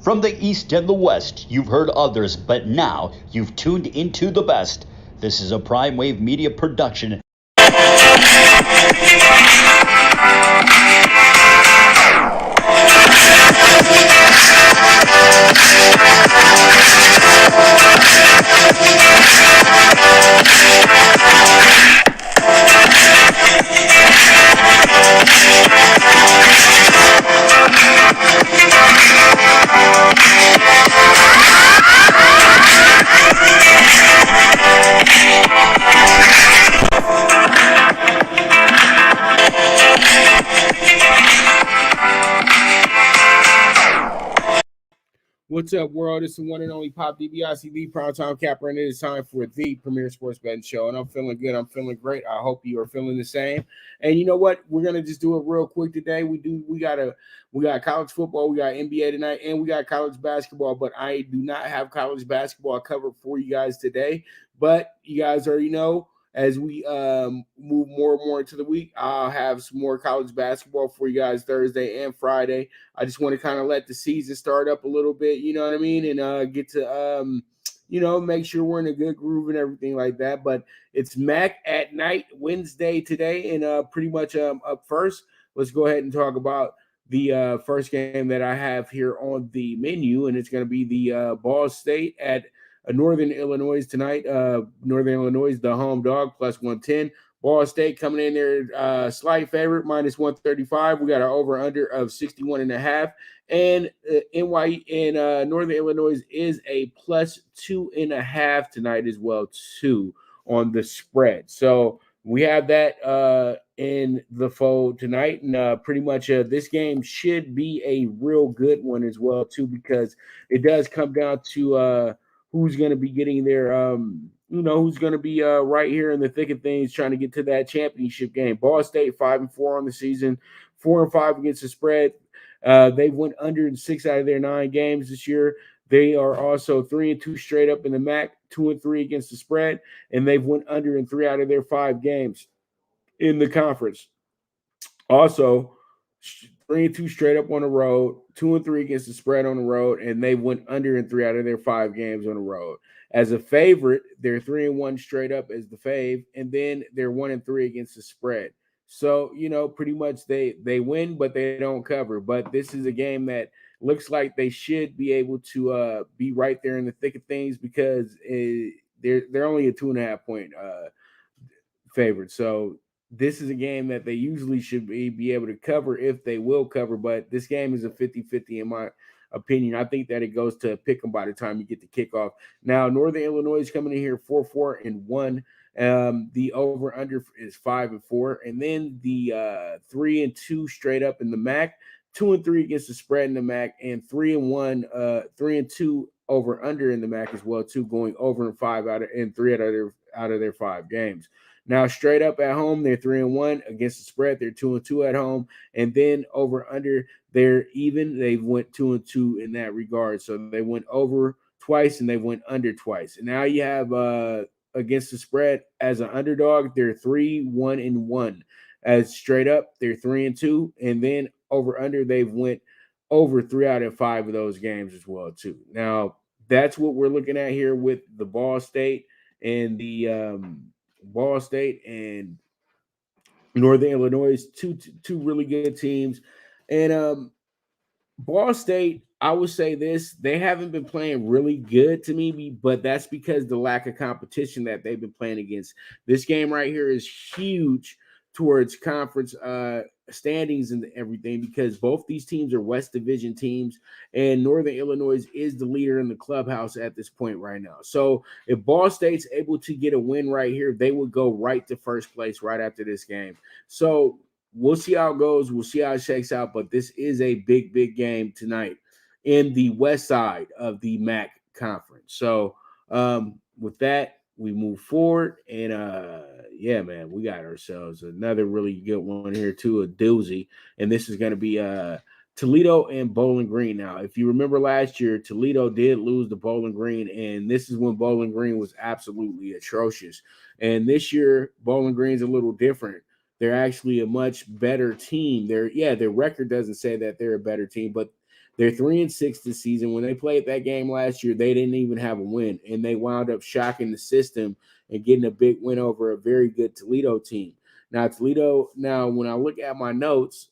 From the East and the West, you've heard others, but now you've tuned into the best. This is a Prime Wave Media production. What's up, world? It's the one and only Pop DBIC, the PrimeTime Capper, and it is time for the premier sports betting show. And I'm feeling good. I'm feeling great. I hope you are feeling the same. And you know what? We're gonna just do it real quick today. We got college football, we got NBA tonight, and we got college basketball. But I do not have college basketball covered for you guys today. But you guys already know, as we move more and more into the week, I'll have some more college basketball for you guys Thursday and Friday. I just want to kind of let the season start up a little bit, you know what I mean, and get to, make sure we're in a good groove and everything like that. But it's MAC at night, Wednesday today, and pretty much up first, let's go ahead and talk about the first game that I have here on the menu, and it's going to be the Ball State at Northern Illinois tonight. Northern Illinois, the home dog, plus 110. Ball State coming in there, slight favorite, minus 135. We got an over-under of 61.5. And NY in Northern Illinois is a plus 2.5 tonight as well, too, on the spread. So we have that in the fold tonight. And pretty much this game should be a real good one as well, too, because it does come down to who's going to be getting there, who's going to be right here in the thick of things trying to get to that championship game. Ball State 5-4 on the season, 4-5 against the spread. They've went under in 6 out of their 9 games this year. They are also 3-2 straight up in the MAC, 2-3 against the spread, and they've went under in 3 out of their 5 games in the conference. Also, 3-2 straight up on the road, 2-3 against the spread on the road, and they went under in 3 out of their 5 games on the road. As a favorite, they're 3-1 straight up as the fave, and then they're 1-3 against the spread. So, pretty much they win, but they don't cover. But this is a game that looks like they should be able to be right there in the thick of things because they're only a 2.5 point favorite. So this is a game that they usually should be able to cover if they will cover, but this game is a 50-50 in my opinion. I think that it goes to pick them by the time you get the kickoff. Now, Northern Illinois is coming in here 4-4-1. The over-under is 5-4. And then the 3-2 straight up in the MAC, 2-3 against the spread in the MAC, and 3-2 over-under in the MAC as well, too, going over in 3 out of their 5 games. Now, straight up at home, they're 3-1 against the spread. They're 2-2 at home, and then over under, they're even. They went 2-2 in that regard. So they went over twice and they went under twice. And now you have against the spread as an underdog, they're 3-1-1. As straight up, they're 3-2, and then over under, they've went over 3 out of 5 of those games as well too. Now, that's what we're looking at here with the Ball State and the Ball State and Northern Illinois, two really good teams. And Ball State, I would say this, they haven't been playing really good to me, but that's because the lack of competition that they've been playing against. This game right here is huge towards conference standings and everything because both these teams are West Division teams, and Northern Illinois is the leader in the clubhouse at this point right now. So if Ball State's able to get a win right here, they would go right to first place right after this game. So we'll see how it goes. We'll see how it shakes out, but this is a big, big game tonight in the west side of the MAC conference. So with that, we move forward, and yeah, man, we got ourselves another really good one here too, a doozy, and this is going to be Toledo and Bowling Green. Now, if you remember last year, Toledo did lose to Bowling Green, and this is when Bowling Green was absolutely atrocious. And this year, Bowling Green's a little different. They're actually a much better team. Their record doesn't say that they're a better team, but They're 3-6 this season. When they played that game last year, they didn't even have a win, and they wound up shocking the system and getting a big win over a very good Toledo team. Now, when I look at my notes,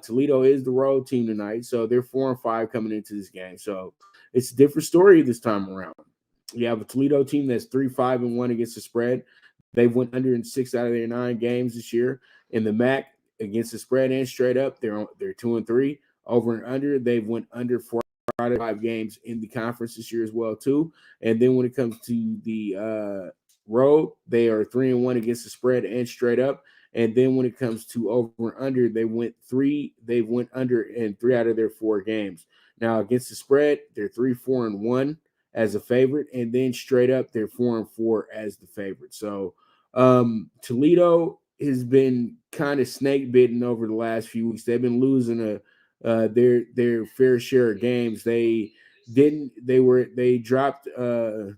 Toledo is the road team tonight, so they're 4-5 coming into this game. So it's a different story this time around. You have a Toledo team that's 3-5-1 against the spread. They've went under in 6 out of their 9 games this year. In the MAC, against the spread and straight up, they're 2-3. Over and under, they've went under 4 out of 5 games in the conference this year as well too. And then when it comes to the road, they are 3-1 against the spread and straight up. And then when it comes to over and under, they went under in 3 out of their 4 games. Now against the spread, they're 3-4-1 as a favorite, and then straight up they're 4-4 as the favorite. So Toledo has been kind of snake bitten over the last few weeks. They've been losing their fair share of games. They dropped their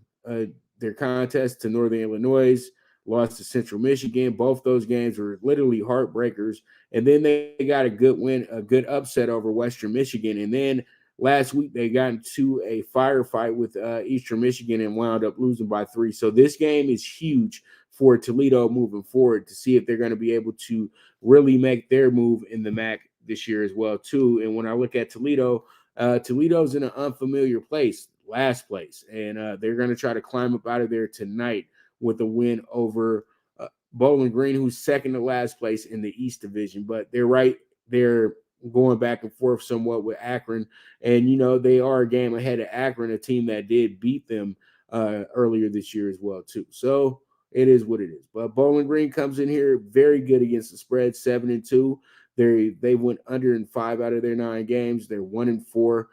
contest to Northern Illinois, lost to Central Michigan. Both those games were literally heartbreakers. And then they got a good upset over Western Michigan. And then last week they got into a firefight with Eastern Michigan and wound up losing by 3. So this game is huge for Toledo moving forward to see if they're going to be able to really make their move in the MAC this year as well too. And when I look at Toledo, Toledo's in an unfamiliar place, last place, and they're going to try to climb up out of there tonight with a win over Bowling Green, who's second to last place in the East Division. But they're going back and forth somewhat with Akron, and they are a game ahead of Akron, a team that did beat them earlier this year as well too. So it is what it is. But Bowling Green comes in here very good against the spread, 7-2. They went under in 5 out of their 9 games. They're 1-4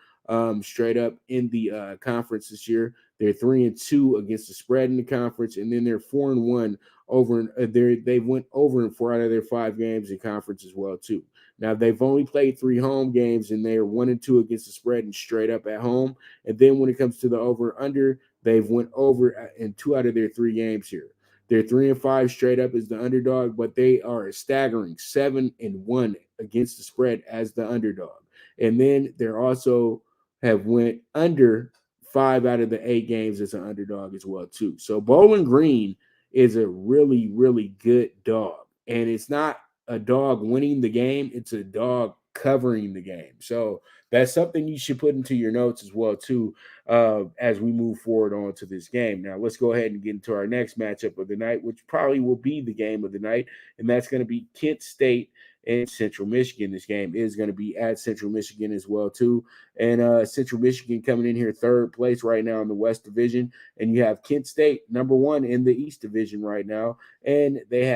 straight up in the conference this year. They're 3-2 against the spread in the conference, and then they're 4-1 over. They went over in 4 out of their 5 games in conference as well too. Now they've only played 3 home games, and they're 1-2 against the spread and straight up at home. And then when it comes to the over and under, they've went over in 2 out of their 3 games here. They're 3-5 straight up as the underdog, but they are a staggering 7-1 against the spread as the underdog. And then they're also have went under 5 out of the 8 games as an underdog as well too. So Bowling Green is a really, really good dog. And it's not a dog winning the game, it's a dog covering the game. So that's something you should put into your notes as well too, as we move forward on to this game. Now let's go ahead and get into our next matchup of the night, which probably will be the game of the night, and that's going to be Kent State and Central Michigan. This game is going to be at Central Michigan as well too, and Central Michigan coming in here 3rd place right now in the West Division, and you have Kent State number 1 in the East Division right now, and they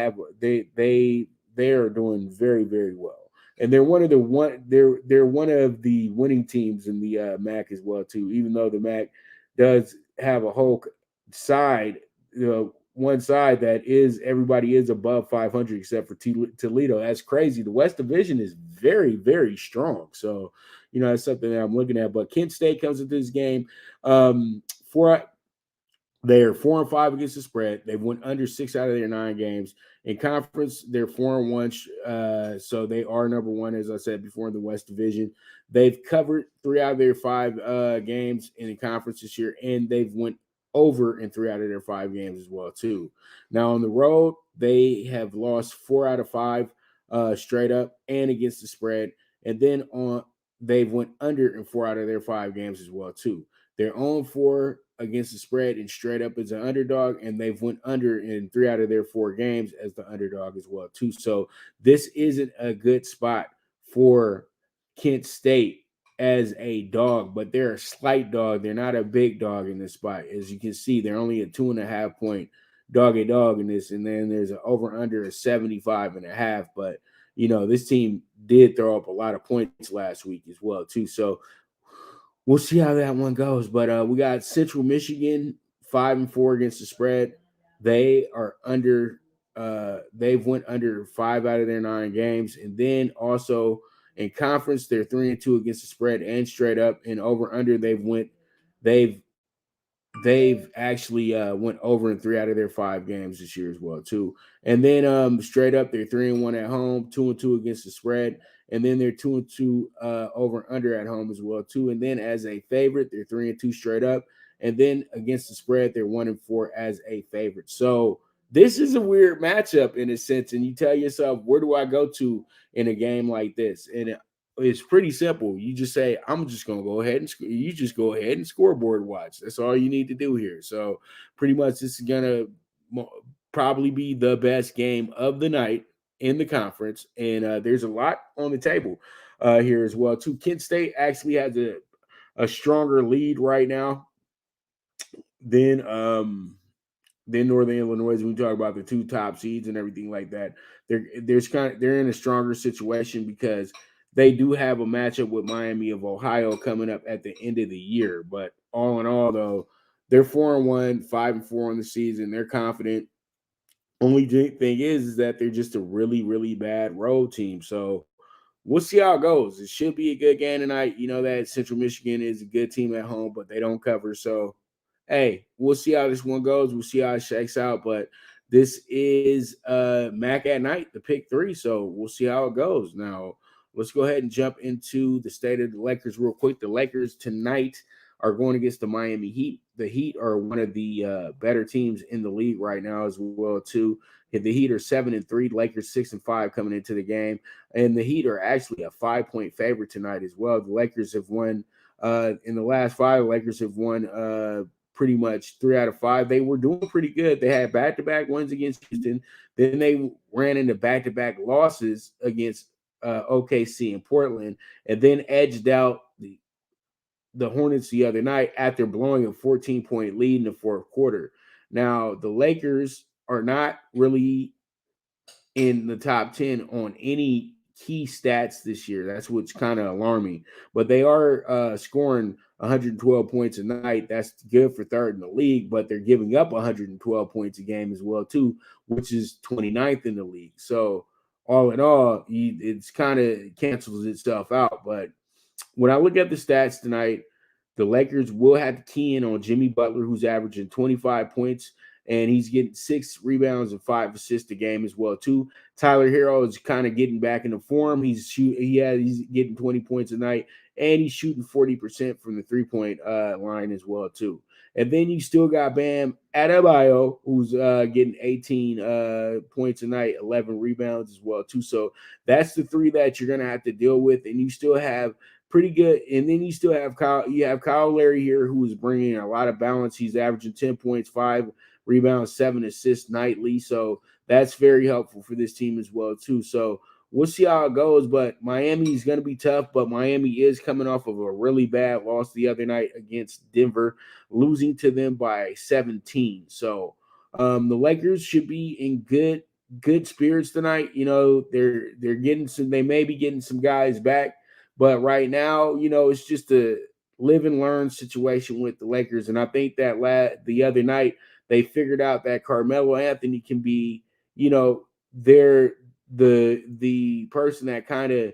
are doing very, very well. And they're one of the winning teams in the MAC as well too. Even though the MAC does have a whole side, one side that is everybody is above 500 except for Toledo. That's crazy. The West Division is very, very strong. So that's something that I'm looking at. But Kent State comes into this game they're 4-5 against the spread. They've went under 6 out of their 9 games. In conference, they're 4-1. So they are number 1, as I said before, in the West Division. They've covered 3 out of their 5 games in the conference this year, and they've went over in 3 out of their 5 games as well, too. Now, on the road, they have lost 4 out of 5 straight up and against the spread. And then they've went under in 4 out of their 5 games as well, too. They're 0-4 against the spread and straight up as an underdog, and they've went under in 3 out of their 4 games as the underdog as well too. So this isn't a good spot for Kent State as a dog, but they're a slight dog. They're not a big dog in this spot. As you can see, they're only a 2.5 point dog in this, and then there's an over under of 75.5. But this team did throw up a lot of points last week as well too. So we'll see how that one goes. But we got Central Michigan 5-4 against the spread. They are under. They've went under 5 out of their 9 games, and then also in conference they're 3-2 against the spread and straight up. And over under they've actually went over in 3 out of their 5 games this year as well too. And then straight up they're 3-1 at home, 2-2 against the spread, and then they're 2-2 over under at home as well too. And then as a favorite, they're 3-2 straight up, and then against the spread, they're 1-4 as a favorite. So this is a weird matchup in a sense, and you tell yourself, where do I go to in a game like this? And it's pretty simple. You just say, I'm just going to go ahead and you just go ahead and scoreboard watch. That's all you need to do here. So pretty much this is going to probably be the best game of the night in the conference. And there's a lot on the table here as well, too. Kent State actually has a stronger lead right now than Northern Illinois. When we talk about the two top seeds and everything like that, they're in a stronger situation because they do have a matchup with Miami of Ohio coming up at the end of the year. But all in all, though, they're 4-1, 5-4 on the season. They're confident. Only thing is that they're just a really, really bad road team. So we'll see how it goes. It should be a good game tonight. You know that Central Michigan is a good team at home, but they don't cover. So, hey, we'll see how this one goes. We'll see how it shakes out. But this is Mac at night, the pick 3. So we'll see how it goes. Now, let's go ahead and jump into the state of the Lakers real quick. The Lakers tonight are going against the Miami Heat. The Heat are one of the better teams in the league right now as well, too. The Heat are 7-3, Lakers 6-5 coming into the game, and the Heat are actually a 5-point favorite tonight as well. The Lakers have won in the last 5. The Lakers have won pretty much 3 out of 5. They were doing pretty good. They had back-to-back wins against Houston. Then they ran into back-to-back losses against OKC and Portland, and then edged out the Hornets the other night after blowing a 14-point lead in the fourth quarter. Now, the Lakers are not really in the top 10 on any key stats this year. That's what's kind of alarming. But they are scoring 112 points a night. That's good for third in the league, but they're giving up 112 points a game as well, too, which is 29th in the league. So all in all, it's kind of cancels itself out. But when I look at the stats tonight, the Lakers will have to key in on Jimmy Butler, who's averaging 25 points, and he's getting 6 rebounds and 5 assists a game as well, too. Tyler Hero is kind of getting back into form. He's getting 20 points a night, and he's shooting 40% from the three-point line as well, too. And then you still got Bam Adebayo, who's getting 18 points a night, 11 rebounds as well, too. So that's the 3 that you're going to have to deal with, and you still have pretty good. And then you still have Kyle Larry here, who is bringing a lot of balance. He's averaging 10 points, 5 rebounds, 7 assists nightly. So that's very helpful for this team as well, too. So we'll see how it goes. But Miami is going to be tough. But Miami is coming off of a really bad loss the other night against Denver, losing to them by 17. So the Lakers should be in good spirits tonight. You know, they're getting some. They may be getting some guys back. But right now, you know, it's just a live and learn situation with the Lakers. And I think that the other night they figured out that Carmelo Anthony can be, you know, the person that kind of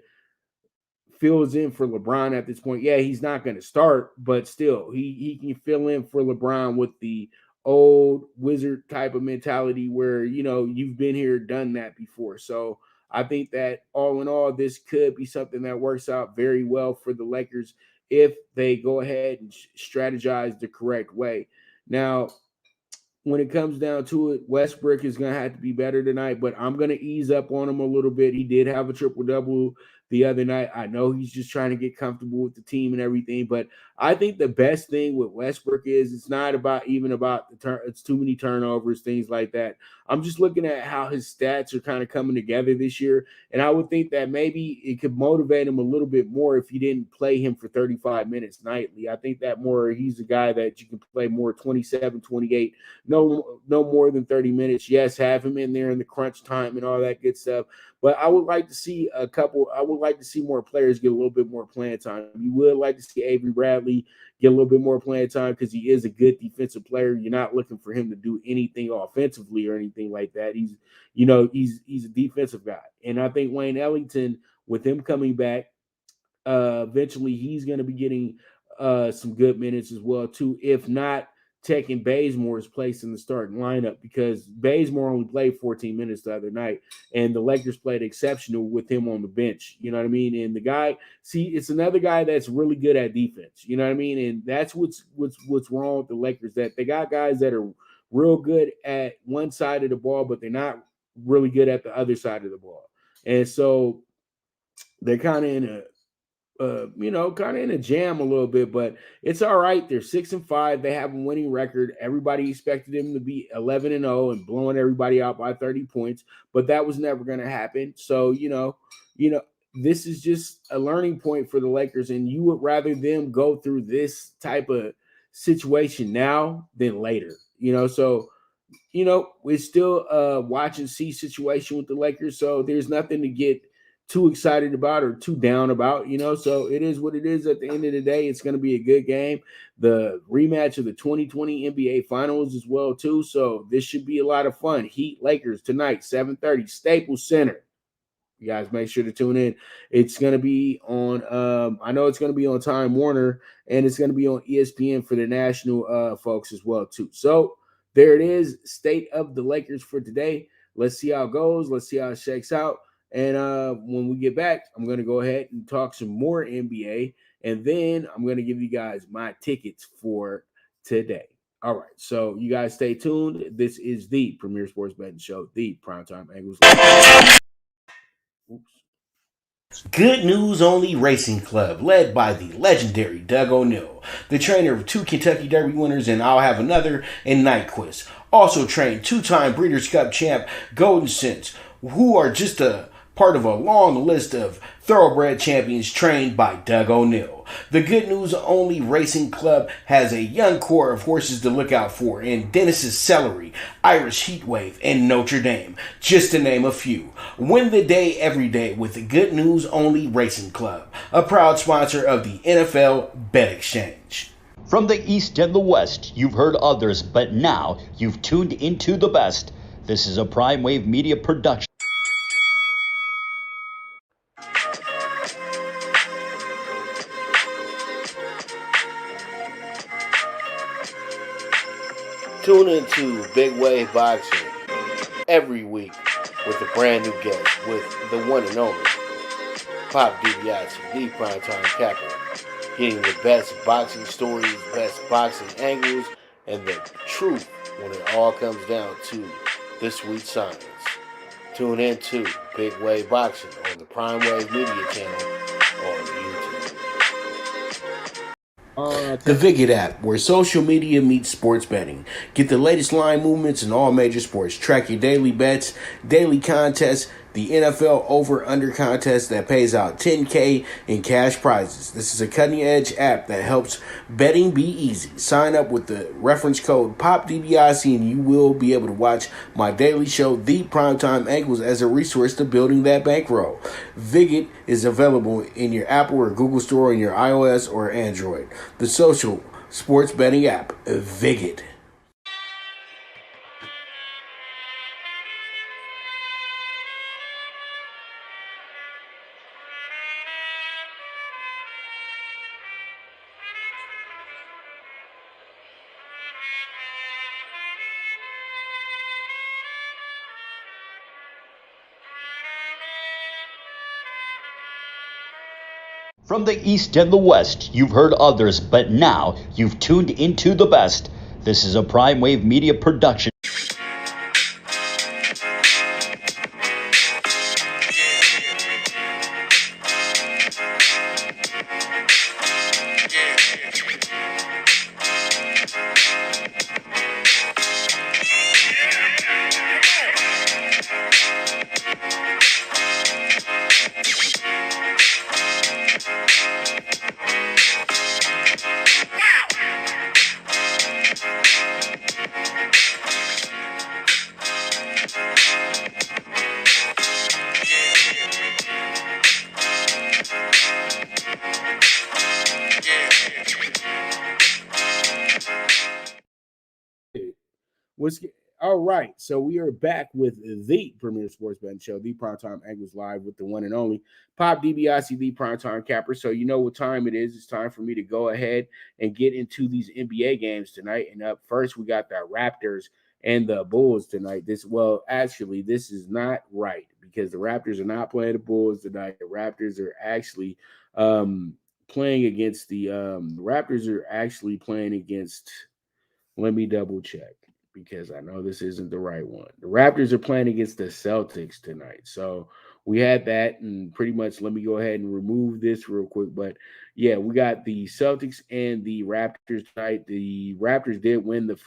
fills in for LeBron at this point. Yeah, he's not going to start, but still, he can fill in for LeBron with the old wizard type of mentality where, you know, you've been here, done that before. So I think that all in all, this could be something that works out very well for the Lakers if they go ahead and strategize the correct way. Now, when it comes down to it, Westbrook is going to have to be better tonight, but I'm going to ease up on him a little bit. He did have a triple-double the other night. I know he's just trying to get comfortable with the team and everything, but I think the best thing with Westbrook is it's not about it's too many turnovers, things like that. I'm just looking at how his stats are kind of coming together this year, and I would think that maybe it could motivate him a little bit more if you didn't play him for 35 minutes nightly. I think that he's a guy that you can play more 27, 28, no more than 30 minutes. Yes, have him in there in the crunch time and all that good stuff. But I would like to see more players get a little bit more playing time. You would like to see Avery Bradley get a little bit more playing time because he is a good defensive player. You're not looking for him to do anything offensively or anything like that. He's a defensive guy. And I think Wayne Ellington, with him coming back, eventually he's going to be getting some good minutes as well, too. If not taking Bazemore's place in the starting lineup because Bazemore only played 14 minutes the other night, and the Lakers played exceptional with him on the bench. You know what I mean? And the guy, see, it's another guy that's really good at defense. You know what I mean? And that's what's wrong with the Lakers, that they got guys that are real good at one side of the ball, but they're not really good at the other side of the ball. And so they're kind of in a kind of in a jam a little bit, but it's all right. They're 6-5. They have a winning record. Everybody expected them to be 11-0 and blowing everybody out by 30 points, but that was never going to happen. So, this is just a learning point for the Lakers, and you would rather them go through this type of situation now than later. So it's still a watch and see situation with the Lakers. So there's nothing to get too excited about or too down about, so it is what it is. At the end of the day, it's going to be a good game. The rematch of the 2020 NBA Finals as well, too. So this should be a lot of fun. Heat Lakers tonight, 7:30, Staples Center. You guys make sure to tune in. It's going to be on, I know it's going to be on Time Warner, and it's going to be on ESPN for the national folks as well, too. So there it is, state of the Lakers for today. Let's see how it goes. Let's see how it shakes out. And when we get back, I'm going to go ahead and talk some more NBA, and then I'm going to give you guys my tickets for today. All right, so you guys stay tuned. This is the Premier Sports Betting Show, the Primetime Angles. Good News Only Racing Club, led by the legendary Doug O'Neill, the trainer of 2 Kentucky Derby winners, and I'll have another in Nyquist. Also trained 2-time Breeders' Cup champ Golden Sense, who are just a part of a long list of thoroughbred champions trained by Doug O'Neill. The Good News Only Racing Club has a young core of horses to look out for in Dennis's Celery, Irish Heatwave, and Notre Dame, just to name a few. Win the day every day with the Good News Only Racing Club, a proud sponsor of the NFL Bet Exchange. From the East and the West, you've heard others, but now you've tuned into the best. This is a Prime Wave Media production. Tune into Big Wave Boxing every week with a brand new guest with the one and only Pop DiBiase, the PrimeTime Capper, getting the best boxing stories, best boxing angles, and the truth when it all comes down to the sweet science. Tune in to Big Wave Boxing on the Prime Wave Media channel on YouTube. The Viget app, where social media meets sports betting. Get the latest line movements in all major sports. Track your daily bets, daily contests, the NFL over-under contest that pays out $10K in cash prizes. This is a cutting-edge app that helps betting be easy. Sign up with the reference code POPDBIC and you will be able to watch my daily show, The Primetime Angles, as a resource to building that bankroll. Viget is available in your Apple or Google Store on your iOS or Android. The social sports betting app, Viget. From the East and the West, you've heard others, but now you've tuned into the best. This is a Prime Wave Media production. All right, so we are back with the Premier Sports Betting Show, the Primetime Angles Live with the one and only Pop DiBiase, the Primetime Capper. So you know what time it is. It's time for me to go ahead and get into these NBA games tonight. And up first, we got the Raptors and the Bulls tonight. This is not right because the Raptors are not playing the Bulls tonight. The Raptors are actually playing against let me double check because I know this isn't the right one. The Raptors are playing against the Celtics tonight. So we had that, and pretty much let me go ahead and remove this real quick. But yeah, we got the Celtics and the Raptors tonight. The Raptors did win the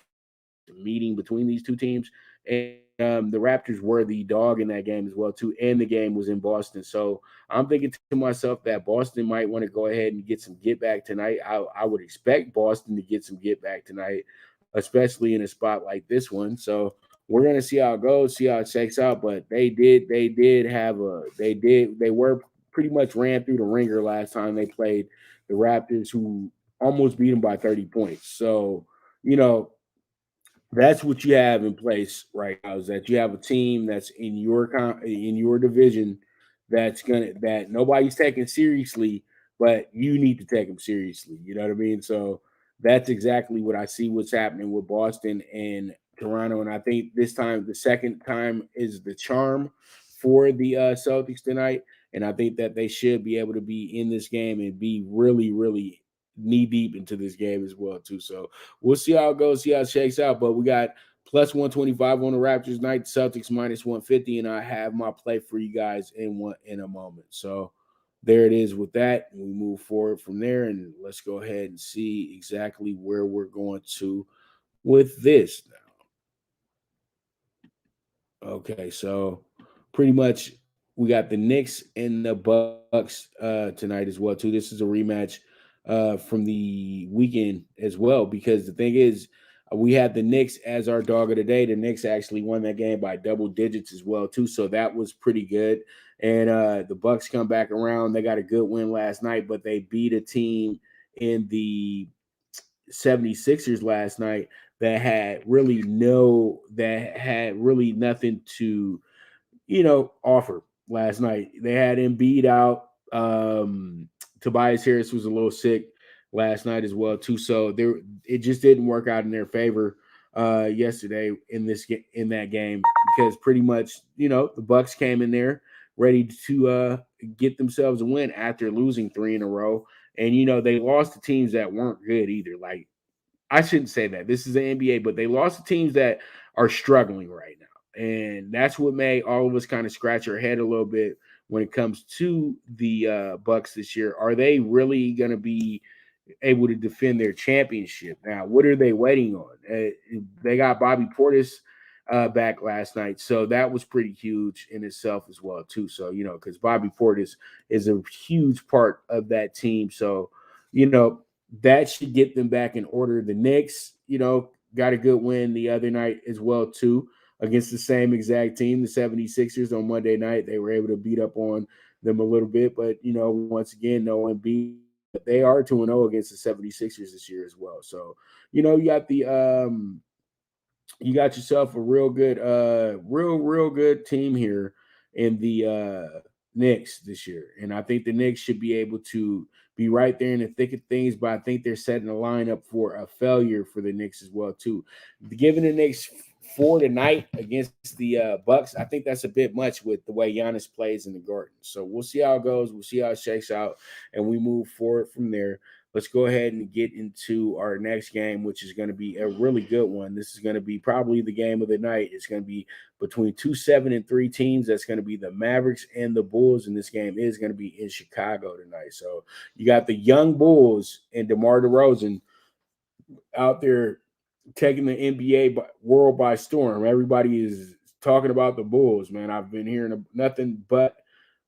meeting between these two teams, and the Raptors were the dog in that game as well too. And the game was in Boston, so I'm thinking to myself that Boston might want to go ahead and get some get back tonight. I would expect Boston to get some get back tonight, especially in a spot like this one. So we're gonna see how it goes, see how it shakes out. But they were pretty much ran through the ringer last time they played the Raptors, who almost beat them by 30 points. So you know that's what you have in place right now is that you have a team that's in your division that nobody's taking seriously, but you need to take them seriously. You know what I mean? So that's exactly what I see what's happening with Boston and Toronto, and I think this time the second time is the charm for the Celtics tonight, and I think that they should be able to be in this game and be really, really knee deep into this game as well too. So we'll see how it goes, see how it shakes out. But we got plus 125 on the Raptors night, Celtics minus 150, and I have my play for you guys in a moment. So there it is with that. And we move forward from there, and let's go ahead and see exactly where we're going to with this now. Okay, so pretty much we got the Knicks and the Bucks tonight as well too. This is a rematch from the weekend as well because the thing is we had the Knicks as our dog of the day. The Knicks actually won that game by double digits as well too, so that was pretty good. And the Bucks come back around. They got a good win last night, but they beat a team in the 76ers last night that had really nothing to offer last night. They had Embiid out. Tobias Harris was a little sick last night as well too. So it just didn't work out in their favor yesterday in that game because pretty much the Bucks came in there ready to get themselves a win after losing 3 in a row, and they lost to teams that weren't good either. Like I shouldn't say that. This is the NBA, but they lost to teams that are struggling right now. And that's what made all of us kind of scratch our head a little bit when it comes to the Bucks this year. Are they really going to be able to defend their championship? Now, what are they waiting on? They got Bobby Portis back last night, so that was pretty huge in itself as well too. So because Bobby Portis is a huge part of that team, so that should get them back in order. The Knicks, got a good win the other night as well too against the same exact team, the 76ers on Monday night. They were able to beat up on them a little bit, but once again, no one beat. They are 2-0 against the 76ers this year as well. So, you got you got yourself a real good real good team here in the Knicks this year. And I think the Knicks should be able to be right there in the thick of things, but I think they're setting the line up for a failure for the Knicks as well too. Giving the Knicks 4 tonight against the Bucks, I think that's a bit much with the way Giannis plays in the Garden. So we'll see how it goes. We'll see how it shakes out, and we move forward from there. Let's go ahead and get into our next game, which is going to be a really good one. This is going to be probably the game of the night. It's going to be between 2-7-3 teams. That's going to be the Mavericks and the Bulls, and this game is going to be in Chicago tonight. So you got the young Bulls and DeMar DeRozan out there taking the NBA world by storm. Everybody is talking about the Bulls, man. I've been hearing nothing but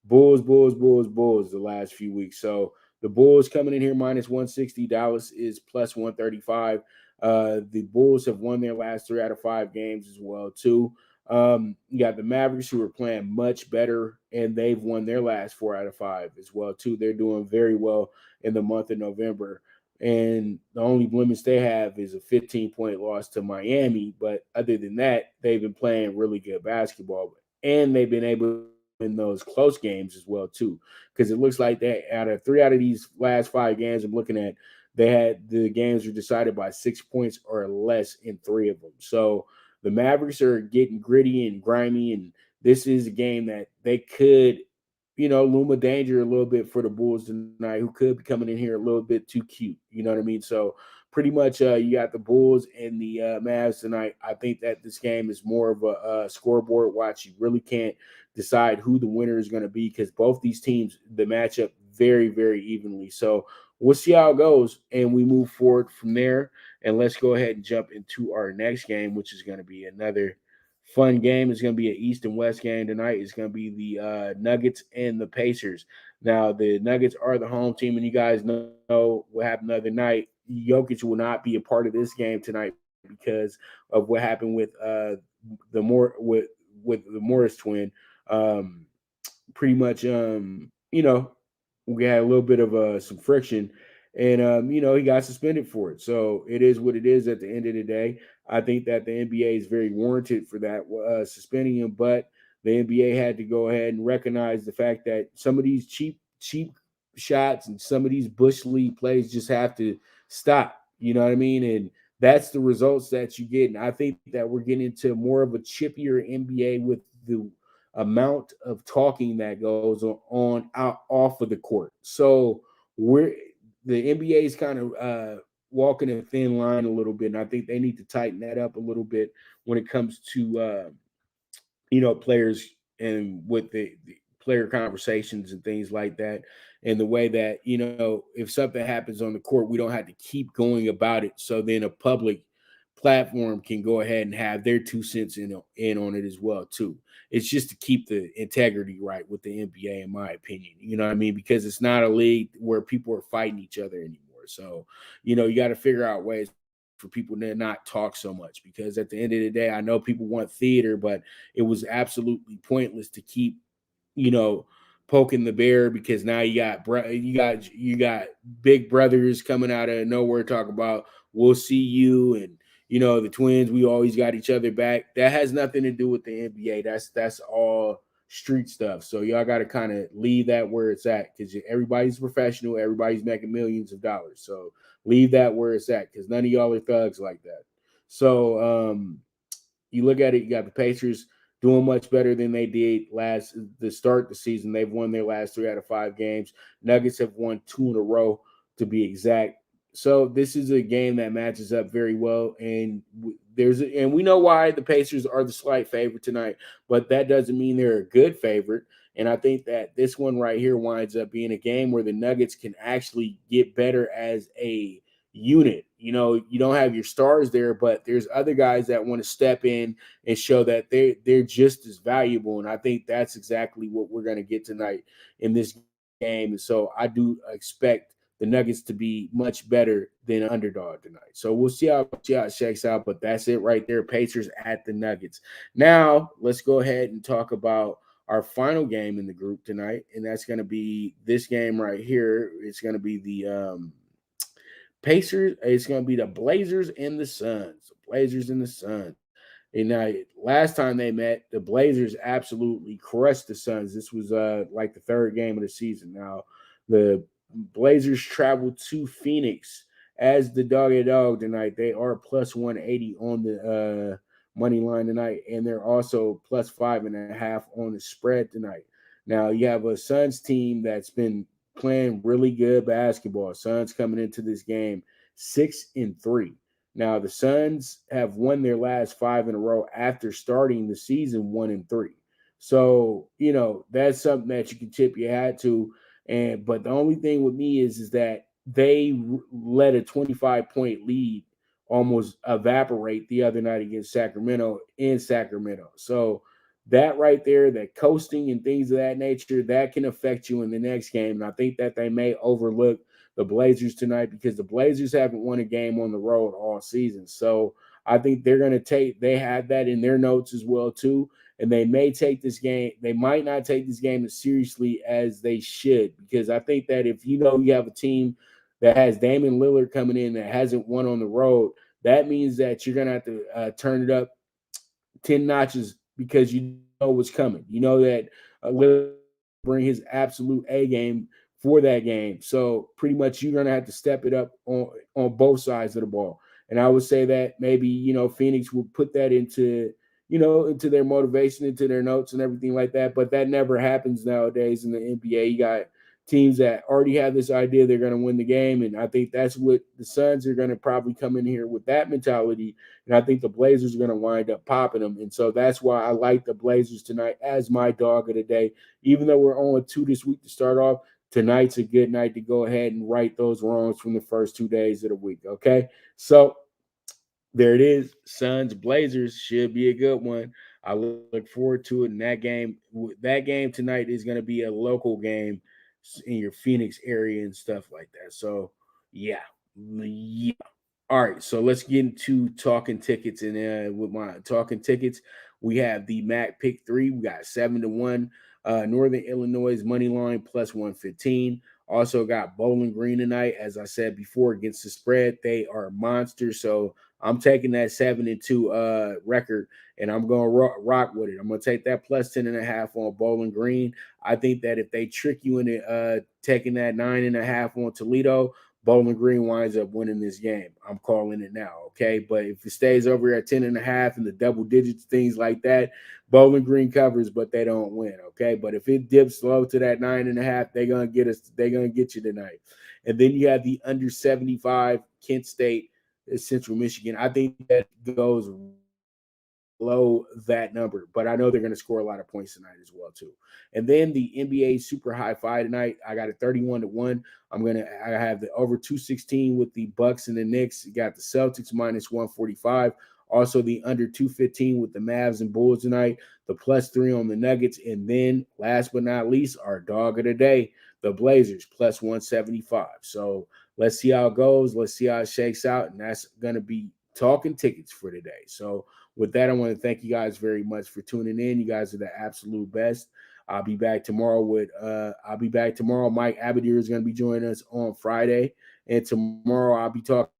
Bulls the last few weeks. So the Bulls coming in here minus 160. Dallas is plus 135. The Bulls have won their last 3 out of 5 games as well, too. You got the Mavericks who are playing much better, and they've won their last 4 out of 5 as well, too. They're doing very well in the month of November. And the only blemish they have is a 15-point loss to Miami. But other than that, they've been playing really good basketball, and they've been able to win those close games as well too. Because it looks like that out of 3 out of these last 5 games I'm looking at, the games were decided by 6 points or less in 3 of them. So the Mavericks are getting gritty and grimy, and this is a game that they could, loom a danger a little bit for the Bulls tonight, who could be coming in here a little bit too cute. You know what I mean? So pretty much you got the Bulls and the Mavs tonight. I think that this game is more of a scoreboard watch. You really can't decide who the winner is going to be because both these teams, the matchup very, very evenly. So we'll see how it goes, and we move forward from there. And let's go ahead and jump into our next game, which is going to be another fun game. It's going to be an East and West game tonight. It's going to be the Nuggets and the Pacers. Now, the Nuggets are the home team, and you guys know what happened the other night. Jokic will not be a part of this game tonight because of what happened with with the Morris twin. Pretty much, we had a little bit of some friction, and he got suspended for it. So it is what it is at the end of the day. I think that the NBA is very warranted for that suspending him, but the NBA had to go ahead and recognize the fact that some of these cheap shots and some of these bush league plays just have to stop. You know what I mean? And that's the results that you get. And I think that we're getting into more of a chippier NBA with the amount of talking that goes on out off of the court. So the NBA is kind of walking a thin line a little bit, and I think they need to tighten that up a little bit when it comes to players and with the player conversations and things like that, and the way that if something happens on the court, we don't have to keep going about it. So then a public platform can go ahead and have their 2 cents in on it as well too. It's just to keep the integrity right with the NBA, in my opinion. You know what I mean? Because it's not a league where people are fighting each other anymore. So you got to figure out ways for people to not talk so much, because at the end of the day, I know people want theater, but it was absolutely pointless to keep, poking the bear, because now you got big brothers coming out of nowhere talking about we'll see you, and the twins, we always got each other back. That has nothing to do with the NBA. That's all street stuff. So y'all got to kind of leave that where it's at, because everybody's professional, everybody's making millions of dollars. So leave that where it's at, because none of y'all are thugs like that. So you look at it, you got the Pacers doing much better than they did the start of the season. They've won their last 3 out of 5 games. Nuggets have won 2 in a row, to be exact. So this is a game that matches up very well, and we know why the Pacers are the slight favorite tonight, but that doesn't mean they're a good favorite. And I think that this one right here winds up being a game where the Nuggets can actually get better as a unit. You don't have your stars there, but there's other guys that want to step in and show that they're just as valuable. And I think that's exactly what we're going to get tonight in this game. And so I do expect the Nuggets to be much better than an underdog tonight. So we'll see how it shakes out, but that's it right there. Pacers at the Nuggets. Now let's go ahead and talk about our final game in the group tonight, and that's going to be this game right here. It's going to be the Pacers. It's going to be the Blazers and the Suns. Blazers and the Suns. And now, last time they met, the Blazers absolutely crushed the Suns. This was like the 3rd game of the season. Now, the Blazers traveled to Phoenix as the dog tonight. They are plus 180 on the money line tonight, and they're also plus 5.5 on the spread tonight. Now, you have a Suns team that's been playing really good basketball. Suns coming into this game 6-3. Now, the Suns have won their last 5 in a row after starting the season 1-3. So, that's something that you can tip your hat to. But the only thing with me is that they let a 25-point lead almost evaporate the other night against Sacramento in Sacramento. So that right there, that coasting and things of that nature, that can affect you in the next game. And I think that they may overlook the Blazers tonight, because the Blazers haven't won a game on the road all season. So I think they're going to they have that in their notes as well too. And they may take this game. They might not take this game as seriously as they should, because I think that if you have a team that has Damian Lillard coming in that hasn't won on the road, that means that you're going to have to turn it up 10 notches because you know what's coming. You know that Lillard bring his absolute A game for that game. So pretty much you're going to have to step it up on both sides of the ball. And I would say that maybe, Phoenix will put that into their motivation, into their notes and everything like that. But that never happens nowadays in the NBA. You got teams that already have this idea they're going to win the game. And I think that's what the Suns are going to probably come in here with, that mentality. And I think the Blazers are going to wind up popping them. And so that's why I like the Blazers tonight as my dog of the day. Even though we're on 2 this week to start off, tonight's a good night to go ahead and right those wrongs from the first 2 days of the week. Okay. So there it is. Suns Blazers should be a good one. I look forward to it. And that game tonight is going to be a local game in your Phoenix area and stuff like that. So yeah. All right, so let's get into talking tickets. And with my talking tickets, we have the MAC pick 3. We got 7-1. Northern Illinois money line plus 115. Also got Bowling Green tonight. As I said before, against the spread, they are monsters. So I'm taking that 7-2 record, and I'm going to rock with it. I'm going to take that plus 10.5 on Bowling Green. I think that if they trick you into taking that 9.5 on Toledo, Bowling Green winds up winning this game. I'm calling it now, okay? But if it stays over at 10.5 and the double digits, things like that, Bowling Green covers, but they don't win, okay? But if it dips low to that 9.5, they're gonna get us. They're gonna get you tonight. And then you have the under 75 Kent State, Central Michigan. I think that goes below that number, but I know they're going to score a lot of points tonight as well too. And then the NBA Super High Five tonight, I got a 31-1. I have the over 216 with the Bucks and the Knicks. You got the Celtics minus 145. Also the under 215 with the Mavs and Bulls tonight. The plus 3 on the Nuggets, and then last but not least, our dog of the day, the Blazers plus 175. So let's see how it goes. Let's see how it shakes out, and that's going to be talking tickets for today. So with that, I want to thank you guys very much for tuning in. You guys are the absolute best. I'll be back tomorrow Mike Abadir is going to be joining us on Friday. And tomorrow I'll be talking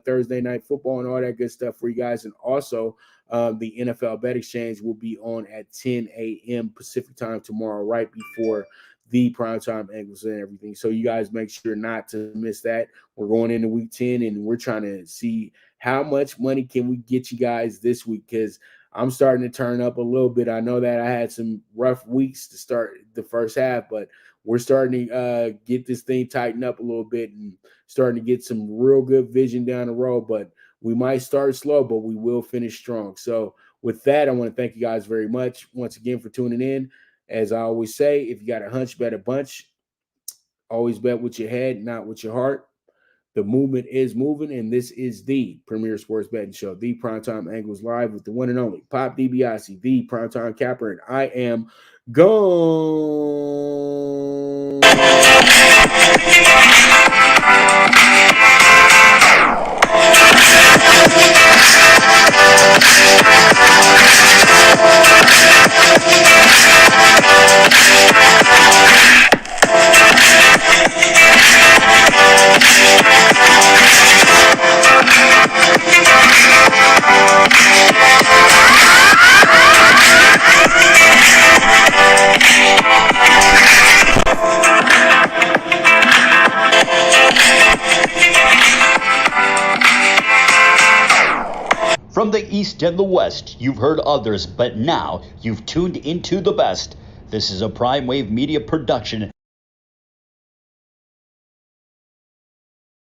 Thursday night football and all that good stuff for you guys. And also the NFL Bet Exchange will be on at 10 a.m. Pacific time tomorrow, right before the PrimeTime angles and everything. So you guys make sure not to miss that. We're going into week 10 and we're trying to see how much money can we get you guys this week, because I'm starting to turn up a little bit. I know that I had some rough weeks to start the first half, but we're starting to get this thing tightened up a little bit and starting to get some real good vision down the road. But we might start slow, but we will finish strong. So with that, I want to thank you guys very much once again for tuning in. As I always say, if you got a hunch, bet a bunch. Always bet with your head, not with your heart. The movement is moving, and this is the Premier Sports Betting Show, the Primetime Angles Live with the one and only Pop DiBiase, the Primetime Capper, and I am gone. From the East and the West, you've heard others, but now you've tuned into the best. This is a Prime Wave Media production.